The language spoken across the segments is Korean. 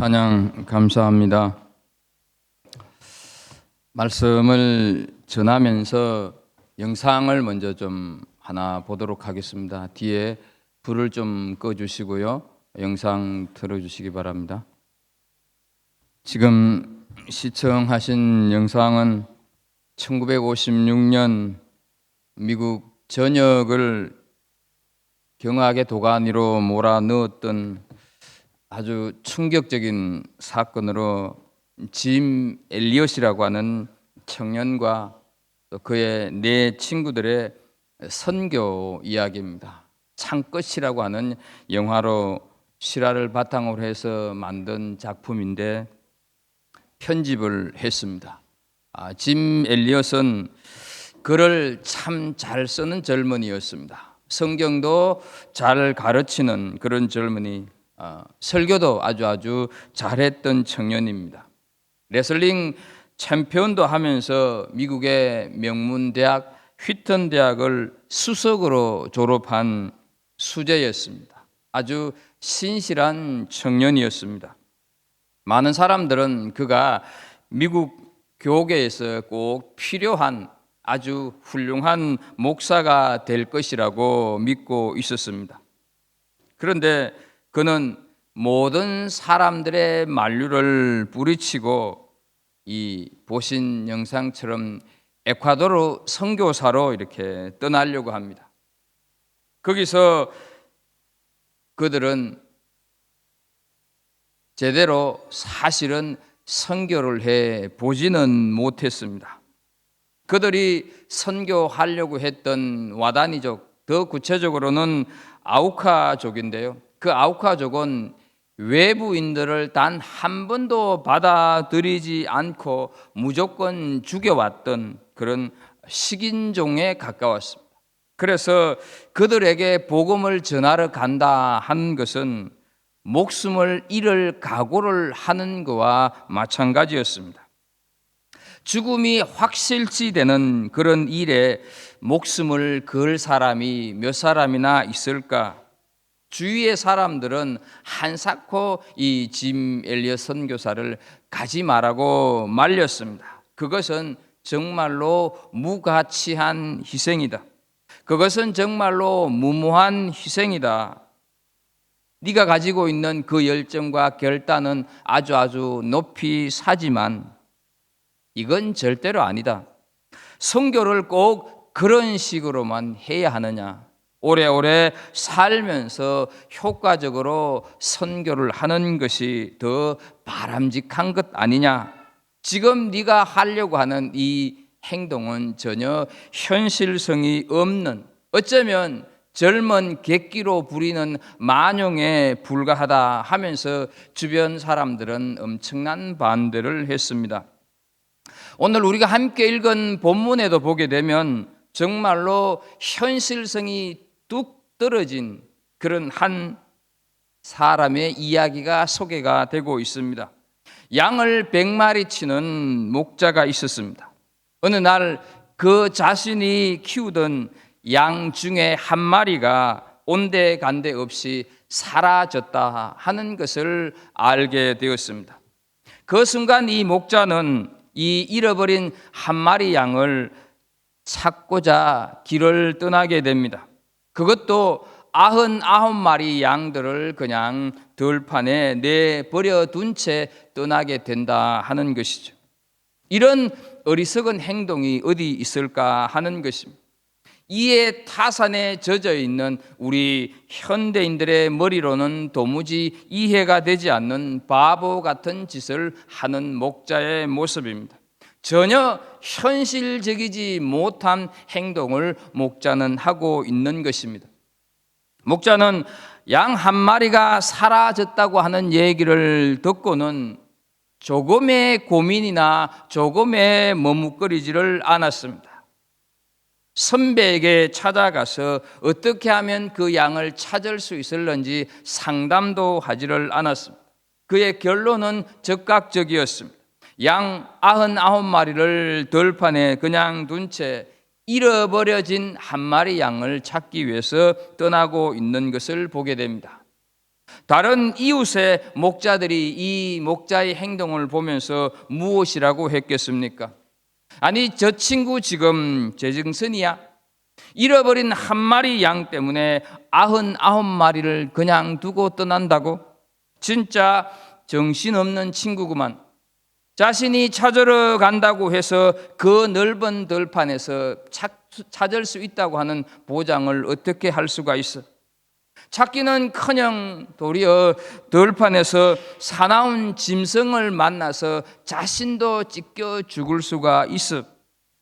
찬양 감사합니다. 말씀을 전하면서 영상을 먼저 좀 하나 보도록 하겠습니다. 뒤에 불을 좀 꺼주시고요. 영상 틀어주시기 바랍니다. 지금 시청하신 영상은 1956년 미국 전역을 경악의 도가니로 몰아넣었던 아주 충격적인 사건으로 짐 엘리엇이라고 하는 청년과 또 그의 네 친구들의 선교 이야기입니다. 창끝이라고 하는 영화로 실화를 바탕으로 해서 만든 작품인데 편집을 했습니다. 짐 엘리엇은 글을 참 잘 쓰는 젊은이였습니다. 성경도 잘 가르치는 그런 젊은이, 설교도 아주 잘했던 청년입니다. 레슬링 챔피언도 하면서 미국의 명문 대학 휘턴 대학을 수석으로 졸업한 수재였습니다. 아주 신실한 청년이었습니다. 많은 사람들은 그가 미국 교계에서 꼭 필요한 아주 훌륭한 목사가 될 것이라고 믿고 있었습니다. 그런데 그는 모든 사람들의 만류를 뿌리치고 이 보신 영상처럼 에콰도르 선교사로 이렇게 떠나려고 합니다. 거기서 그들은 제대로 사실은 선교를 해 보지는 못했습니다. 그들이 선교하려고 했던 와다니족, 더 구체적으로는 아우카족인데요. 그 아우카족은 외부인들을 단 한 번도 받아들이지 않고 무조건 죽여왔던 그런 식인종에 가까웠습니다. 그래서 그들에게 복음을 전하러 간다 하는 것은 목숨을 잃을 각오를 하는 것과 마찬가지였습니다. 죽음이 확실시되는 그런 일에 목숨을 걸 사람이 몇 사람이나 있을까? 주위의 사람들은 한사코 이 짐 엘리엇 선교사를 가지 말라고 말렸습니다. 그것은 정말로 무가치한 희생이다. 그것은 정말로 무모한 희생이다. 네가 가지고 있는 그 열정과 결단은 아주 높이 사지만 이건 절대로 아니다. 선교를 꼭 그런 식으로만 해야 하느냐? 오래오래 살면서 효과적으로 선교를 하는 것이 더 바람직한 것 아니냐? 지금 네가 하려고 하는 이 행동은 전혀 현실성이 없는, 어쩌면 젊은 객기로 부리는 만용에 불과하다 하면서 주변 사람들은 엄청난 반대를 했습니다. 오늘 우리가 함께 읽은 본문에도 보게 되면 정말로 현실성이 뚝 떨어진 그런 한 사람의 이야기가 소개가 되고 있습니다. 양을 100마리 치는 목자가 있었습니다. 어느 날 그 자신이 키우던 양 중에 한 마리가 온데간데 없이 사라졌다 하는 것을 알게 되었습니다. 그 순간 이 목자는 이 잃어버린 한 마리 양을 찾고자 길을 떠나게 됩니다. 그것도 99마리 양들을 그냥 들판에 내버려 둔 채 떠나게 된다 하는 것이죠. 이런 어리석은 행동이 어디 있을까 하는 것입니다. 이에 타산에 젖어 있는 우리 현대인들의 머리로는 도무지 이해가 되지 않는 바보 같은 짓을 하는 목자의 모습입니다. 전혀 현실적이지 못한 행동을 목자는 하고 있는 것입니다. 목자는 양 한 마리가 사라졌다고 하는 얘기를 듣고는 조금의 고민이나 조금의 머뭇거리지를 않았습니다. 선배에게 찾아가서 어떻게 하면 그 양을 찾을 수 있을는지 상담도 하지를 않았습니다. 그의 결론은 즉각적이었습니다. 양 99마리를 들판에 그냥 둔 채 잃어버려진 한 마리 양을 찾기 위해서 떠나고 있는 것을 보게 됩니다. 다른 이웃의 목자들이 이 목자의 행동을 보면서 무엇이라고 했겠습니까? 아니, 저 친구 지금 제정신이야? 잃어버린 한 마리 양 때문에 99마리를 그냥 두고 떠난다고? 진짜 정신없는 친구구만. 자신이 찾으러 간다고 해서 그 넓은 들판에서 찾을 수 있다고 하는 보장을 어떻게 할 수가 있어? 찾기는커녕 도리어 들판에서 사나운 짐승을 만나서 자신도 찢겨 죽을 수가 있어.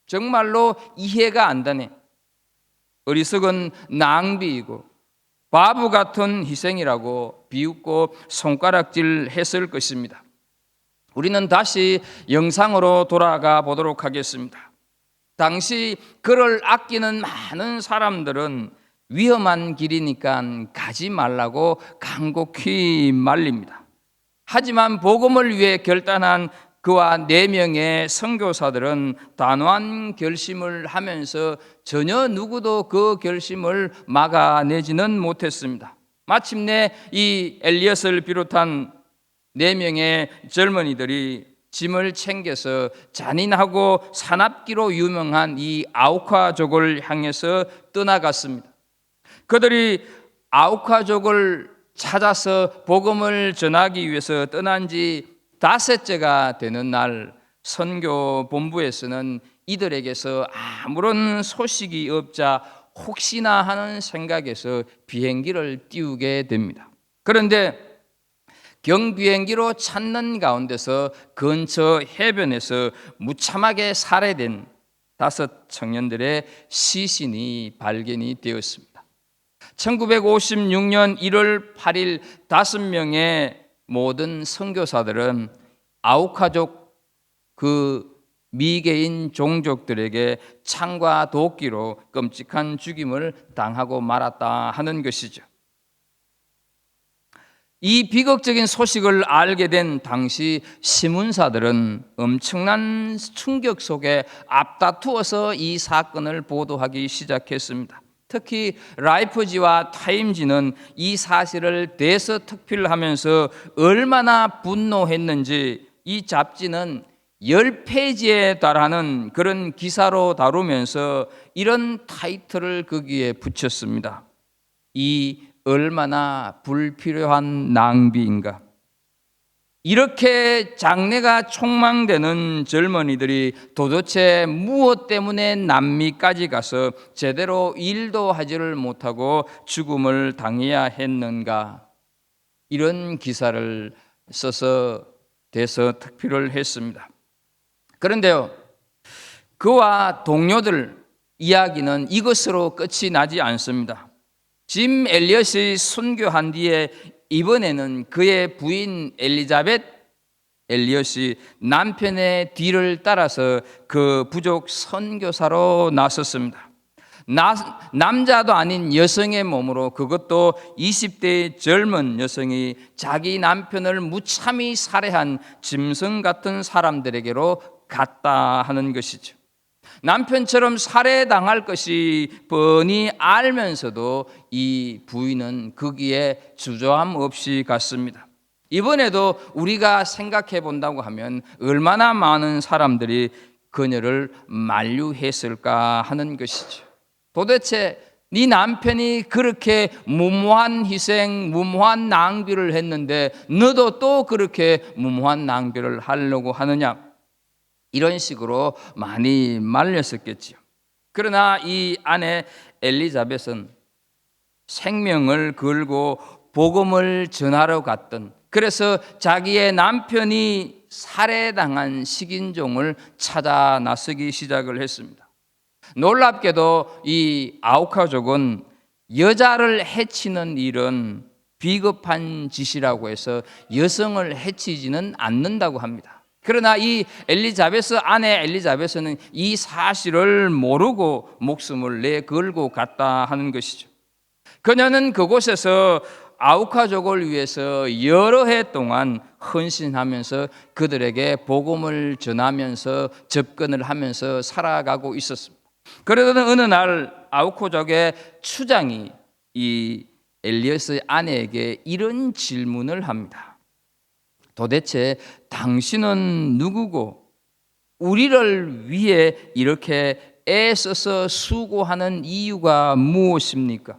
정말로 이해가 안 되네. 어리석은 낭비이고 바보 같은 희생이라고 비웃고 손가락질 했을 것입니다. 우리는 다시 영상으로 돌아가 보도록 하겠습니다. 당시 그를 아끼는 많은 사람들은 위험한 길이니까 가지 말라고 간곡히 말립니다. 하지만 복음을 위해 결단한 그와 4명의 선교사들은 단호한 결심을 하면서 전혀 누구도 그 결심을 막아내지는 못했습니다. 마침내 이 엘리엇을 비롯한 4명의 젊은이들이 짐을 챙겨서 잔인하고 사납기로 유명한 이 아우카족을 향해서 떠나갔습니다. 그들이 아우카족을 찾아서 복음을 전하기 위해서 떠난 지 5째가 되는 날, 선교 본부에서는 이들에게서 아무런 소식이 없자 혹시나 하는 생각에서 비행기를 띄우게 됩니다. 그런데 경비행기로 찾는 가운데서 근처 해변에서 무참하게 살해된 5 청년들의 시신이 발견이 되었습니다. 1956년 1월 8일 5명의 모든 선교사들은 아우카족 그 미개인 종족들에게 창과 도끼로 끔찍한 죽임을 당하고 말았다 하는 것이죠. 이 비극적인 소식을 알게 된 당시 신문사들은 엄청난 충격 속에 앞다투어서 이 사건을 보도하기 시작했습니다. 특히 라이프지와 타임지는 이 사실을 대서특필하면서 얼마나 분노했는지 이 잡지는 10페이지에 달하는 그런 기사로 다루면서 이런 타이틀을 거기에 붙였습니다. 이 얼마나 불필요한 낭비인가. 이렇게 장래가 촉망되는 젊은이들이 도대체 무엇 때문에 남미까지 가서 제대로 일도 하지를 못하고 죽음을 당해야 했는가. 이런 기사를 써서 대서특필을 했습니다. 그런데요, 그와 동료들 이야기는 이것으로 끝이 나지 않습니다. 짐 엘리엇이 순교한 뒤에 이번에는 그의 부인 엘리자벳 엘리엇이 남편의 뒤를 따라서 그 부족 선교사로 나섰습니다. 남자도 아닌 여성의 몸으로, 그것도 20대의 젊은 여성이 자기 남편을 무참히 살해한 짐승 같은 사람들에게로 갔다 하는 것이죠. 남편처럼 살해당할 것이 뻔히 알면서도 이 부인은 거기에 주저함 없이 갔습니다. 이번에도 우리가 생각해 본다고 하면 얼마나 많은 사람들이 그녀를 만류했을까 하는 것이죠. 도대체 네 남편이 그렇게 무모한 희생, 무모한 낭비를 했는데 너도 또 그렇게 무모한 낭비를 하려고 하느냐? 이런 식으로 많이 말렸었겠지요. 그러나 이 아내 엘리자벳은 생명을 걸고 복음을 전하러 갔던, 그래서 자기의 남편이 살해당한 식인종을 찾아 나서기 시작을 했습니다. 놀랍게도 이 아우카족은 여자를 해치는 일은 비겁한 짓이라고 해서 여성을 해치지는 않는다고 합니다. 그러나 이 엘리자베스, 아내 엘리자베스는 이 사실을 모르고 목숨을 내걸고 갔다 하는 것이죠. 그녀는 그곳에서 아우카족을 위해서 여러 해 동안 헌신하면서 그들에게 복음을 전하면서 접근을 하면서 살아가고 있었습니다. 그러던 어느 날 아우카족의 추장이 이 엘리엇의 아내에게 이런 질문을 합니다. 도대체 당신은 누구고 우리를 위해 이렇게 애써서 수고하는 이유가 무엇입니까?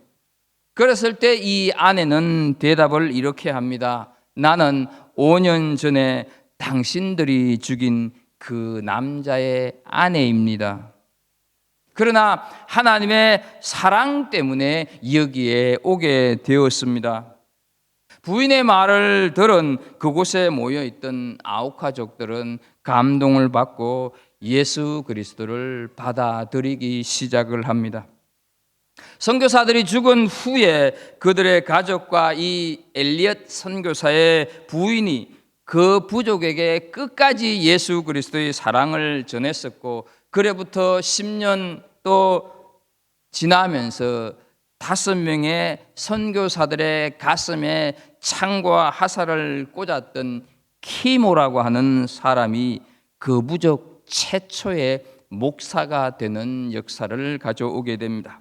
그랬을 때 이 아내는 대답을 이렇게 합니다. 나는 5년 전에 당신들이 죽인 그 남자의 아내입니다. 그러나 하나님의 사랑 때문에 여기에 오게 되었습니다. 부인의 말을 들은 그곳에 모여있던 아우카족들은 감동을 받고 예수 그리스도를 받아들이기 시작을 합니다. 선교사들이 죽은 후에 그들의 가족과 이 엘리엇 선교사의 부인이 그 부족에게 끝까지 예수 그리스도의 사랑을 전했었고, 그래부터 10년 또 지나면서 5명의 선교사들의 가슴에 창과 화살을 꽂았던 키모라고 하는 사람이 그 부족 최초의 목사가 되는 역사를 가져오게 됩니다.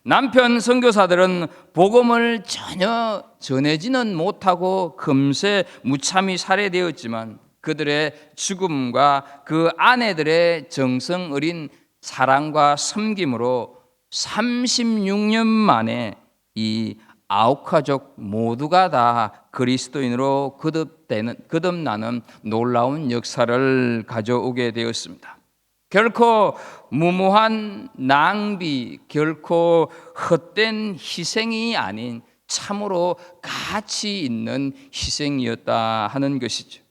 남편 선교사들은 복음을 전혀 전해지는 못하고 금세 무참히 살해되었지만 그들의 죽음과 그 아내들의 정성 어린 사랑과 섬김으로 36년 만에 이 아우카족 모두가 다 그리스도인으로 거듭나는 놀라운 역사를 가져오게 되었습니다. 결코 무모한 낭비, 결코 헛된 희생이 아닌 참으로 가치 있는 희생이었다 하는 것이죠.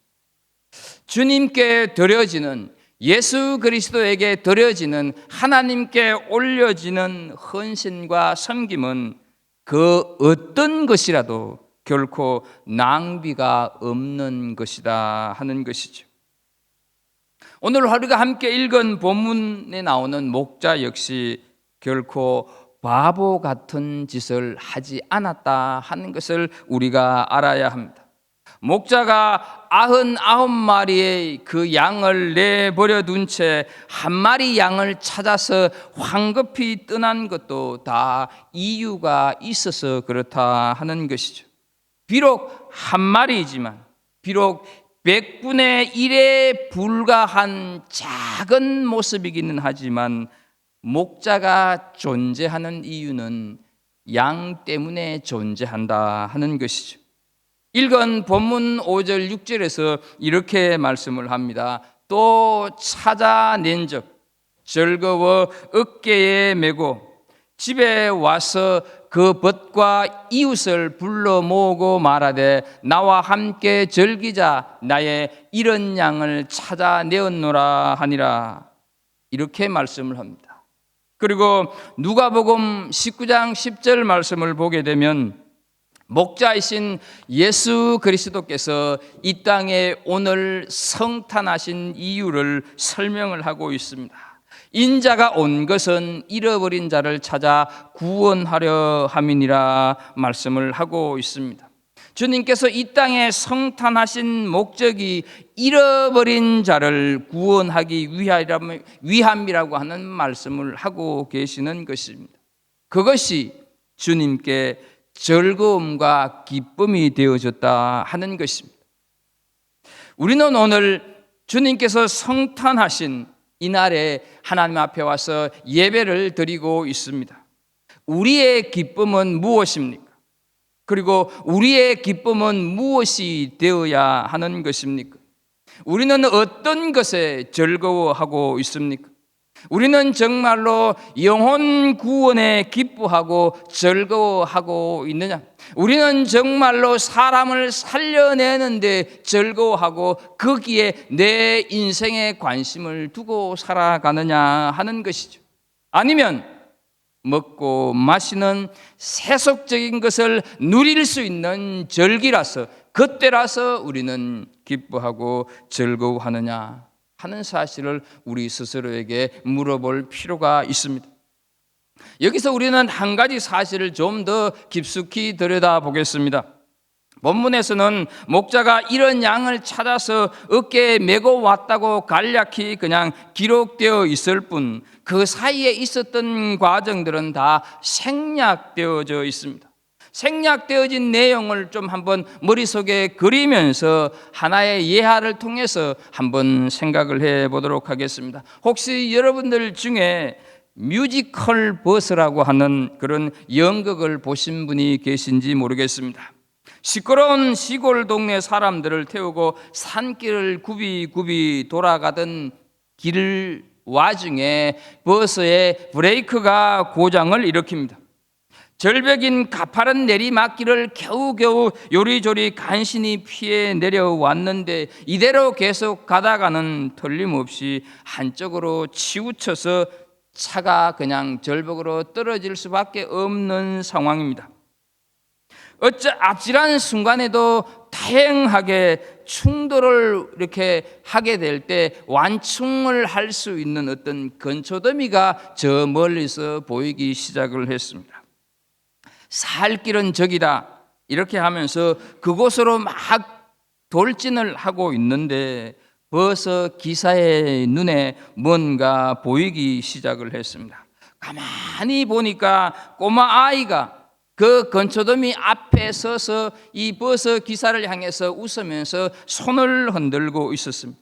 주님께 드려지는, 예수 그리스도에게 드려지는, 하나님께 올려지는 헌신과 섬김은 그 어떤 것이라도 결코 낭비가 없는 것이다 하는 것이죠. 오늘 우리가 함께 읽은 본문에 나오는 목자 역시 결코 바보 같은 짓을 하지 않았다 하는 것을 우리가 알아야 합니다. 목자가 99마리의 그 양을 내버려 둔 채 한 마리 양을 찾아서 황급히 떠난 것도 다 이유가 있어서 그렇다 하는 것이죠. 비록 한 마리이지만, 비록 100분의 1에 불과한 작은 모습이기는 하지만 목자가 존재하는 이유는 양 때문에 존재한다 하는 것이죠. 읽은 본문 5절 6절에서 이렇게 말씀을 합니다. 또 찾아낸적 즐거워 어깨에 메고 집에 와서 그 벗과 이웃을 불러 모으고 말하되 나와 함께 즐기자, 나의 잃은 양을 찾아내었노라 하니라. 이렇게 말씀을 합니다. 그리고 누가복음 19장 10절 말씀을 보게 되면 목자이신 예수 그리스도께서 이 땅에 오늘 성탄하신 이유를 설명을 하고 있습니다. 인자가 온 것은 잃어버린 자를 찾아 구원하려 함이니라 말씀을 하고 있습니다. 주님께서 이 땅에 성탄하신 목적이 잃어버린 자를 구원하기 위함이라고 하는 말씀을 하고 계시는 것입니다. 그것이 주님께 즐거움과 기쁨이 되어졌다 하는 것입니다. 우리는 오늘 주님께서 성탄하신 이날에 하나님 앞에 와서 예배를 드리고 있습니다. 우리의 기쁨은 무엇입니까? 그리고 우리의 기쁨은 무엇이 되어야 하는 것입니까? 우리는 어떤 것에 즐거워하고 있습니까? 우리는 정말로 영혼 구원에 기뻐하고 즐거워하고 있느냐? 우리는 정말로 사람을 살려내는데 즐거워하고 거기에 내 인생에 관심을 두고 살아가느냐 하는 것이죠. 아니면 먹고 마시는 세속적인 것을 누릴 수 있는 절기라서, 그때라서 우리는 기뻐하고 즐거워하느냐 하는 사실을 우리 스스로에게 물어볼 필요가 있습니다. 여기서 우리는 한 가지 사실을 좀 더 깊숙이 들여다보겠습니다. 본문에서는 목자가 이런 양을 찾아서 어깨에 메고 왔다고 간략히 그냥 기록되어 있을 뿐 그 사이에 있었던 과정들은 다 생략되어져 있습니다. 생략되어진 내용을 좀 한번 머릿속에 그리면서 하나의 예화를 통해서 한번 생각을 해보도록 하겠습니다. 혹시 여러분들 중에 뮤지컬 버스라고 하는 그런 연극을 보신 분이 계신지 모르겠습니다. 시끄러운 시골 동네 사람들을 태우고 산길을 굽이굽이 돌아가던 길 와중에 버스의 브레이크가 고장을 일으킵니다. 절벽인 가파른 내리막길을 겨우겨우 요리조리 간신히 피해 내려왔는데 이대로 계속 가다가는 틀림없이 한쪽으로 치우쳐서 차가 그냥 절벽으로 떨어질 수밖에 없는 상황입니다. 어찌 아찔한 순간에도 다행하게 충돌을 이렇게 하게 될 때 완충을 할 수 있는 어떤 건초더미가 저 멀리서 보이기 시작을 했습니다. 살 길은 저기다 이렇게 하면서 그곳으로 막 돌진을 하고 있는데 버스 기사의 눈에 뭔가 보이기 시작을 했습니다. 가만히 보니까 꼬마 아이가 그 건초더미 앞에 서서 이 버스 기사를 향해서 웃으면서 손을 흔들고 있었습니다.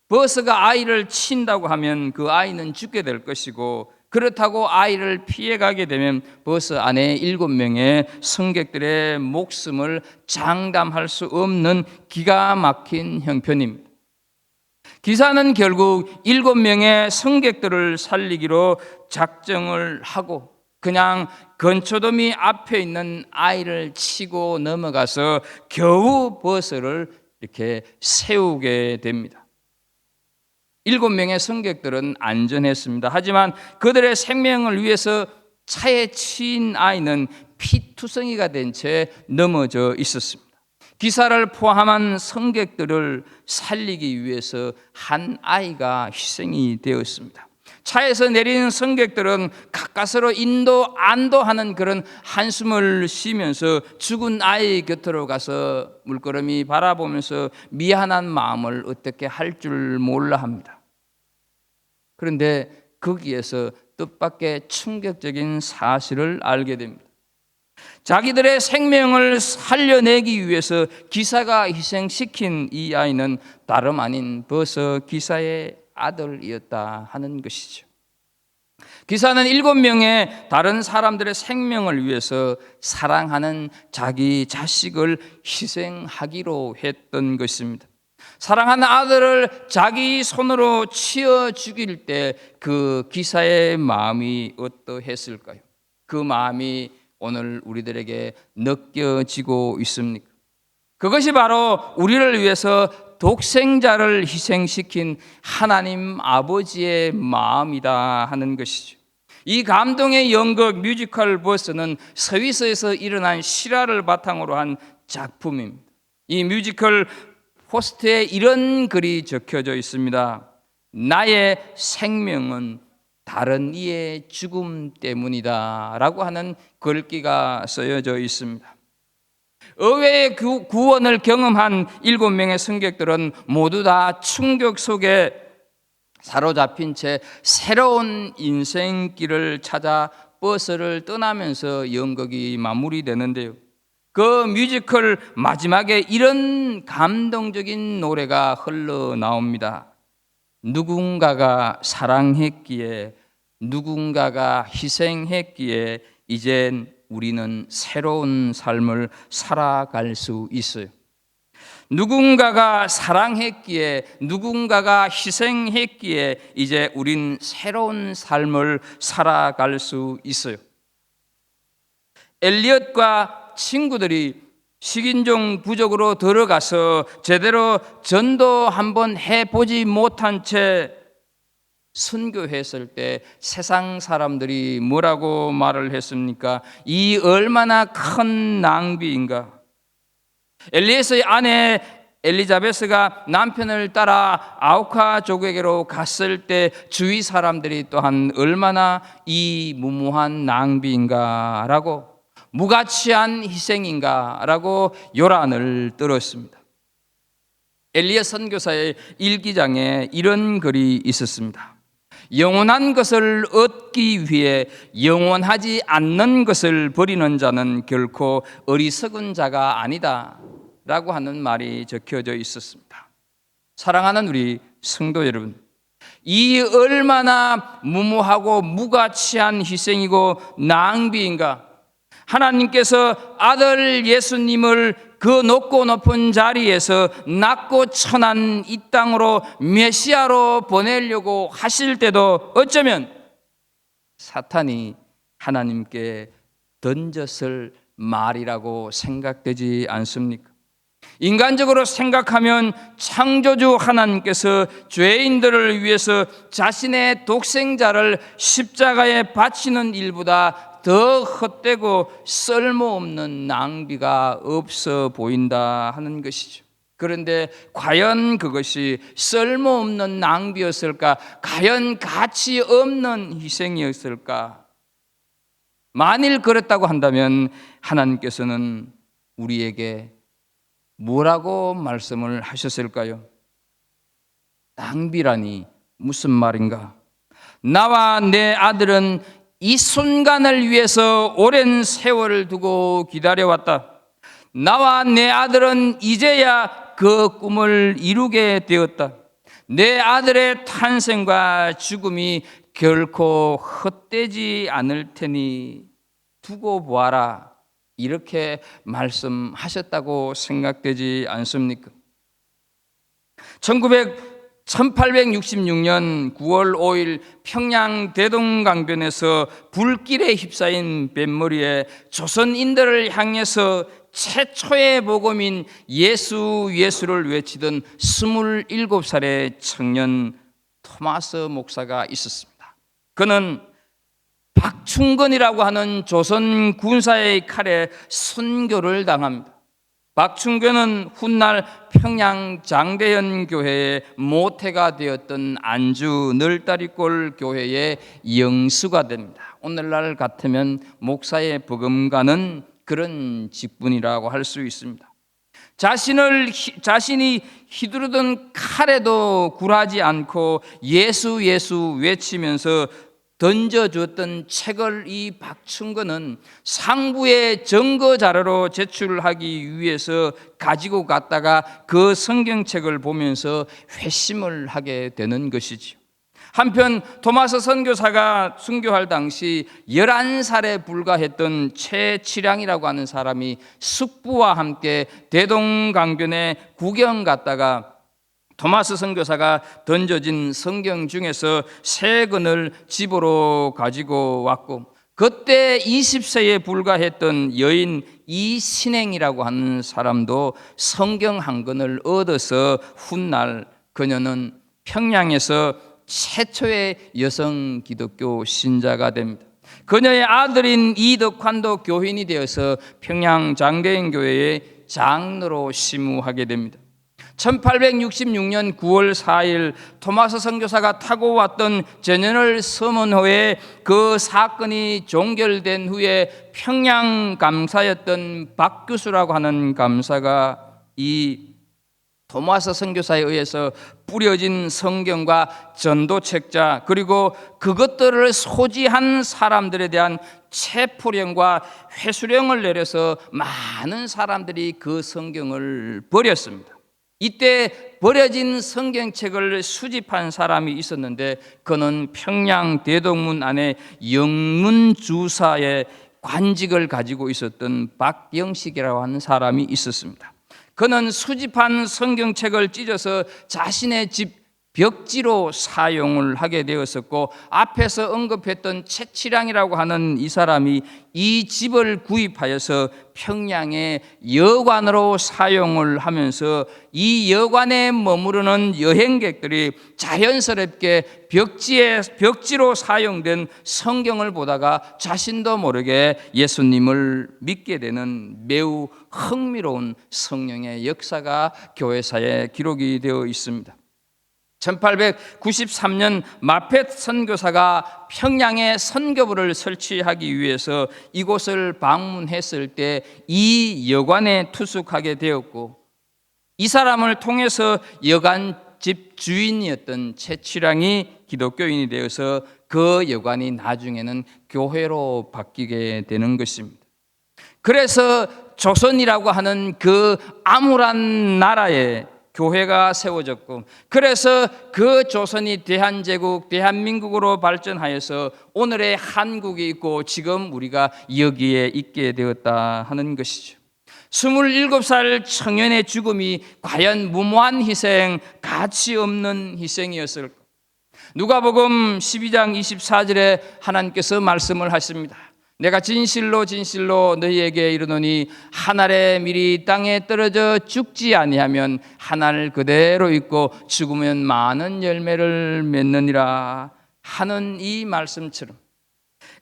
버스가 아이를 친다고 하면 그 아이는 죽게 될 것이고, 그렇다고 아이를 피해가게 되면 버스 안에 7명의 승객들의 목숨을 장담할 수 없는 기가 막힌 형편입니다. 기사는 결국 7명의 승객들을 살리기로 작정을 하고 그냥 건초더미 앞에 있는 아이를 치고 넘어가서 겨우 버스를 이렇게 세우게 됩니다. 7명의 승객들은 안전했습니다. 하지만 그들의 생명을 위해서 차에 치인 아이는 피투성이가 된 채 넘어져 있었습니다. 기사를 포함한 승객들을 살리기 위해서 한 아이가 희생이 되었습니다. 차에서 내리는 승객들은 가까스로 안도하는 그런 한숨을 쉬면서 죽은 아이 곁으로 가서 물끄러미 바라보면서 미안한 마음을 어떻게 할 줄 몰라 합니다. 그런데 거기에서 뜻밖의 충격적인 사실을 알게 됩니다. 자기들의 생명을 살려내기 위해서 기사가 희생시킨 이 아이는 다름 아닌 버스 기사의 아들이었다 하는 것이죠. 기사는 7명의 다른 사람들의 생명을 위해서 사랑하는 자기 자식을 희생하기로 했던 것입니다. 사랑하는 아들을 자기 손으로 치어 죽일 때 그 기사의 마음이 어떠했을까요? 그 마음이 오늘 우리들에게 느껴지고 있습니까? 그것이 바로 우리를 위해서 독생자를 희생시킨 하나님 아버지의 마음이다 하는 것이죠. 이 감동의 연극 뮤지컬 버스는 스위스에서 일어난 실화를 바탕으로 한 작품입니다. 이 뮤지컬 포스터에 이런 글이 적혀져 있습니다. 나의 생명은 다른 이의 죽음 때문이다 라고 하는 글귀가 쓰여져 있습니다. 의외의 구원을 경험한 7명의 승객들은 모두 다 충격 속에 사로잡힌 채 새로운 인생길을 찾아 버스를 떠나면서 연극이 마무리되는데요. 그 뮤지컬 마지막에 이런 감동적인 노래가 흘러나옵니다. 누군가가 사랑했기에, 누군가가 희생했기에 이젠 우리는 새로운 삶을 살아갈 수 있어요. 누군가가 사랑했기에, 누군가가 희생했기에 이제 우린 새로운 삶을 살아갈 수 있어요. 엘리엇과 친구들이 식인종 부족으로 들어가서 제대로 전도 한번 해보지 못한 채 선교했을 때 세상 사람들이 뭐라고 말을 했습니까? 이 얼마나 큰 낭비인가. 엘리에서의 아내 엘리자베스가 남편을 따라 아우카족에게로 갔을 때 주위 사람들이 또한 얼마나 이 무모한 낭비인가 라고, 무가치한 희생인가 라고 요란을 떨었습니다. 엘리야 선교사의 일기장에 이런 글이 있었습니다. 영원한 것을 얻기 위해 영원하지 않는 것을 버리는 자는 결코 어리석은 자가 아니다 라고 하는 말이 적혀져 있었습니다. 사랑하는 우리 성도 여러분, 이 얼마나 무모하고 무가치한 희생이고 낭비인가. 하나님께서 아들 예수님을 그 높고 높은 자리에서 낮고 천한 이 땅으로 메시아로 보내려고 하실 때도 어쩌면 사탄이 하나님께 던졌을 말이라고 생각되지 않습니까? 인간적으로 생각하면 창조주 하나님께서 죄인들을 위해서 자신의 독생자를 십자가에 바치는 일보다 더 헛되고 쓸모없는 낭비가 없어 보인다 하는 것이죠. 그런데 과연 그것이 쓸모없는 낭비였을까? 과연 가치 없는 희생이었을까? 만일 그랬다고 한다면 하나님께서는 우리에게 뭐라고 말씀을 하셨을까요? 낭비라니 무슨 말인가? 나와 내 아들은 이 순간을 위해서 오랜 세월을 두고 기다려왔다. 나와 내 아들은 이제야 그 꿈을 이루게 되었다. 내 아들의 탄생과 죽음이 결코 헛되지 않을 테니 두고 보아라. 이렇게 말씀하셨다고 생각되지 않습니까? 1866년 9월 5일 평양 대동강변에서 불길에 휩싸인 뱃머리에 조선인들을 향해서 최초의 복음인 예수를 외치던 27살의 청년 토마스 목사가 있었습니다. 그는 박충근이라고 하는 조선 군사의 칼에 순교를 당합니다. 박충근은 훗날 평양 장대현 교회의 모태가 되었던 안주 널다리골 교회의 영수가 됩니다. 오늘날 같으면 목사의 버금가는 그런 직분이라고 할 수 있습니다. 자신이 휘두르던 칼에도 굴하지 않고 예수 외치면서 던져주었던 책을 이 박충근은 상부의 증거 자료로 제출하기 위해서 가지고 갔다가 그 성경책을 보면서 회심을 하게 되는 것이지요. 한편 토마스 선교사가 순교할 당시 11살에 불과했던 최치량이라고 하는 사람이 숙부와 함께 대동강변에 구경 갔다가 토마스 선교사가 던져진 성경 중에서 세 권을 집으로 가지고 왔고, 그때 20세에 불과했던 여인 이신행이라고 하는 사람도 성경 한 권을 얻어서 훗날 그녀는 평양에서 최초의 여성 기독교 신자가 됩니다. 그녀의 아들인 이덕환도 교인이 되어서 평양 장대인 교회의 장로로 심우하게 됩니다. 1866년 9월 4일 토마스 선교사가 타고 왔던 제너럴 서먼호에 그 사건이 종결된 후에 평양 감사였던 박 교수라고 하는 감사가 이 토마스 선교사에 의해서 뿌려진 성경과 전도책자 그리고 그것들을 소지한 사람들에 대한 체포령과 회수령을 내려서 많은 사람들이 그 성경을 버렸습니다. 이때 버려진 성경책을 수집한 사람이 있었는데 그는 평양 대동문 안에 영문주사의 관직을 가지고 있었던 박영식이라고 하는 사람이 있었습니다. 그는 수집한 성경책을 찢어서 자신의 집 벽지로 사용을 하게 되었었고, 앞에서 언급했던 최치량이라고 하는 이 사람이 이 집을 구입하여서 평양의 여관으로 사용을 하면서 이 여관에 머무르는 여행객들이 자연스럽게 벽지로 사용된 성경을 보다가 자신도 모르게 예수님을 믿게 되는 매우 흥미로운 성령의 역사가 교회사에 기록이 되어 있습니다. 1893년 마펫 선교사가 평양에 선교부를 설치하기 위해서 이곳을 방문했을 때 이 여관에 투숙하게 되었고, 이 사람을 통해서 여관 집 주인이었던 최치량이 기독교인이 되어서 그 여관이 나중에는 교회로 바뀌게 되는 것입니다. 그래서 조선이라고 하는 그 암울한 나라에 교회가 세워졌고, 그래서 그 조선이 대한제국, 대한민국으로 발전하여서 오늘의 한국이 있고 지금 우리가 여기에 있게 되었다 하는 것이죠. 27살 청년의 죽음이 과연 무모한 희생, 가치 없는 희생이었을까? 누가복음 12장 24절에 하나님께서 말씀을 하십니다. 내가 진실로 진실로 너희에게 이르노니 한 알의 밀이 땅에 떨어져 죽지 아니하면 한 알 그대로 있고 죽으면 많은 열매를 맺느니라 하는 이 말씀처럼,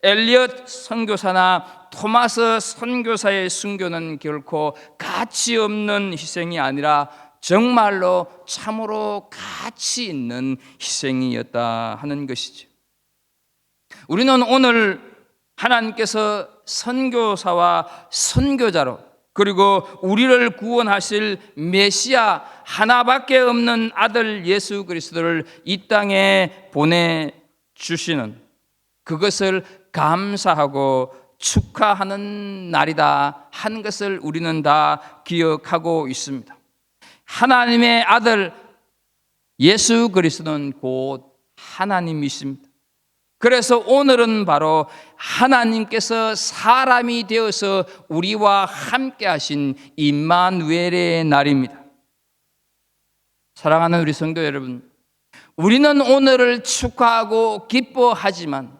엘리엇 선교사나 토마스 선교사의 순교는 결코 가치 없는 희생이 아니라 정말로 참으로 가치 있는 희생이었다 하는 것이죠. 우리는 오늘 하나님께서 선교사와 선교자로, 그리고 우리를 구원하실 메시아 하나밖에 없는 아들 예수 그리스도를 이 땅에 보내주시는, 그것을 감사하고 축하하는 날이다 한 것을 우리는 다 기억하고 있습니다. 하나님의 아들 예수 그리스도는 곧 하나님이십니다. 그래서 오늘은 바로 하나님께서 사람이 되어서 우리와 함께 하신 임마누엘의 날입니다. 사랑하는 우리 성도 여러분, 우리는 오늘을 축하하고 기뻐하지만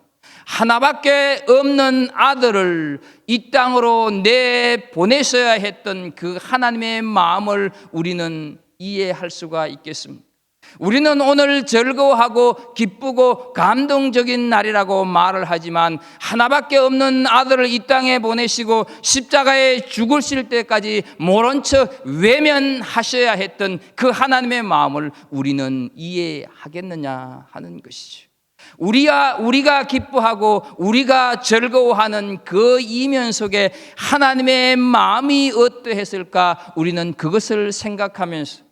하나밖에 없는 아들을 이 땅으로 내보내셔야 했던 그 하나님의 마음을 우리는 이해할 수가 있겠습니다. 우리는 오늘 즐거워하고 기쁘고 감동적인 날이라고 말을 하지만 하나밖에 없는 아들을 이 땅에 보내시고 십자가에 죽으실 때까지 모른 척 외면하셔야 했던 그 하나님의 마음을 우리는 이해하겠느냐 하는 것이죠. 우리가 기뻐하고 우리가 즐거워하는 그 이면 속에 하나님의 마음이 어떠했을까, 우리는 그것을 생각하면서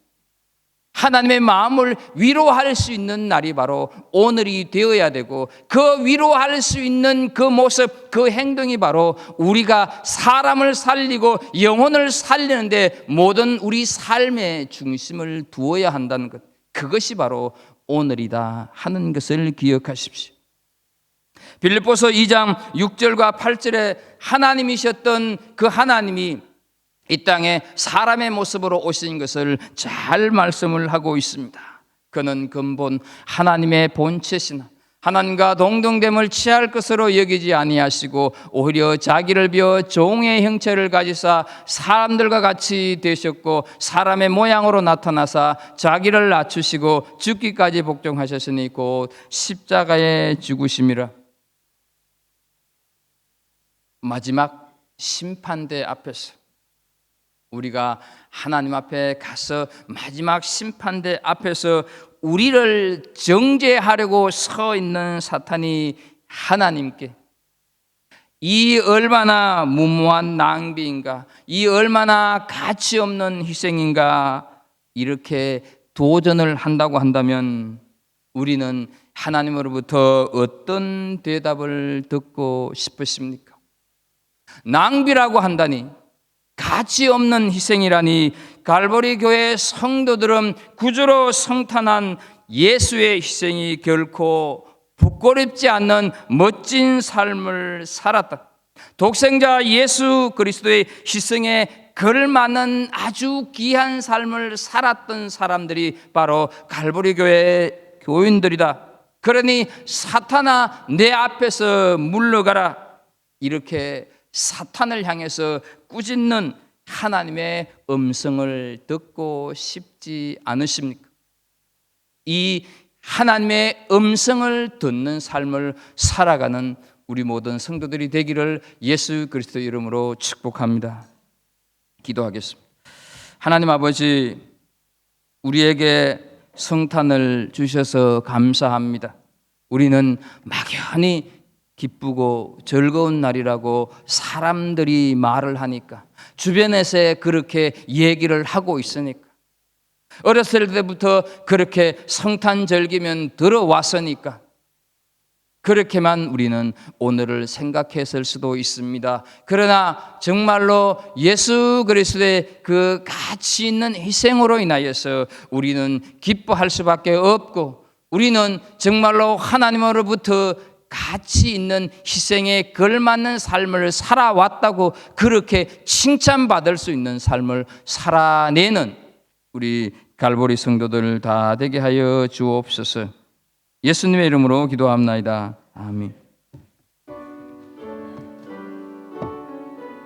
하나님의 마음을 위로할 수 있는 날이 바로 오늘이 되어야 되고, 그 위로할 수 있는 그 모습, 그 행동이 바로 우리가 사람을 살리고 영혼을 살리는데 모든 우리 삶의 중심을 두어야 한다는 것, 그것이 바로 오늘이다 하는 것을 기억하십시오. 빌립보서 2장 6절과 8절에 하나님이셨던 그 하나님이 이 땅에 사람의 모습으로 오신 것을 잘 말씀을 하고 있습니다. 그는 근본 하나님의 본체시나 하나님과 동등됨을 취할 것으로 여기지 아니하시고 오히려 자기를 비워 종의 형체를 가지사 사람들과 같이 되셨고 사람의 모양으로 나타나사 자기를 낮추시고 죽기까지 복종하셨으니 곧 십자가에 죽으심이라. 마지막 심판대 앞에서 우리가 하나님 앞에 가서 마지막 심판대 앞에서 우리를 정죄하려고 서 있는 사탄이 하나님께 이 얼마나 무모한 낭비인가, 이 얼마나 가치 없는 희생인가, 이렇게 도전을 한다고 한다면 우리는 하나님으로부터 어떤 대답을 듣고 싶으십니까? 낭비라고 한다니, 가치 없는 희생이라니, 갈보리 교회 성도들은 구주로 성탄한 예수의 희생이 결코 부끄럽지 않는 멋진 삶을 살았다. 독생자 예수 그리스도의 희생에 걸맞는 아주 귀한 삶을 살았던 사람들이 바로 갈보리 교회 교인들이다. 그러니 사탄아 내 앞에서 물러가라, 이렇게 사탄을 향해서 꾸짖는 하나님의 음성을 듣고 싶지 않으십니까? 이 하나님의 음성을 듣는 삶을 살아가는 우리 모든 성도들이 되기를 예수 그리스도 이름으로 축복합니다. 기도하겠습니다. 하나님 아버지, 우리에게 성탄을 주셔서 감사합니다. 우리는 막연히 기쁘고 즐거운 날이라고 사람들이 말을 하니까, 주변에서 그렇게 얘기를 하고 있으니까 어렸을 때부터 그렇게 성탄 절기면 들어왔으니까 그렇게만 우리는 오늘을 생각했을 수도 있습니다. 그러나 정말로 예수 그리스도의 그 가치 있는 희생으로 인하여서 우리는 기뻐할 수밖에 없고, 우리는 정말로 하나님으로부터 가치 있는 희생에 걸맞는 삶을 살아왔다고 그렇게 칭찬받을 수 있는 삶을 살아내는 우리 갈보리 성도들 다 되게 하여 주옵소서. 예수님의 이름으로 기도합나이다. 아멘.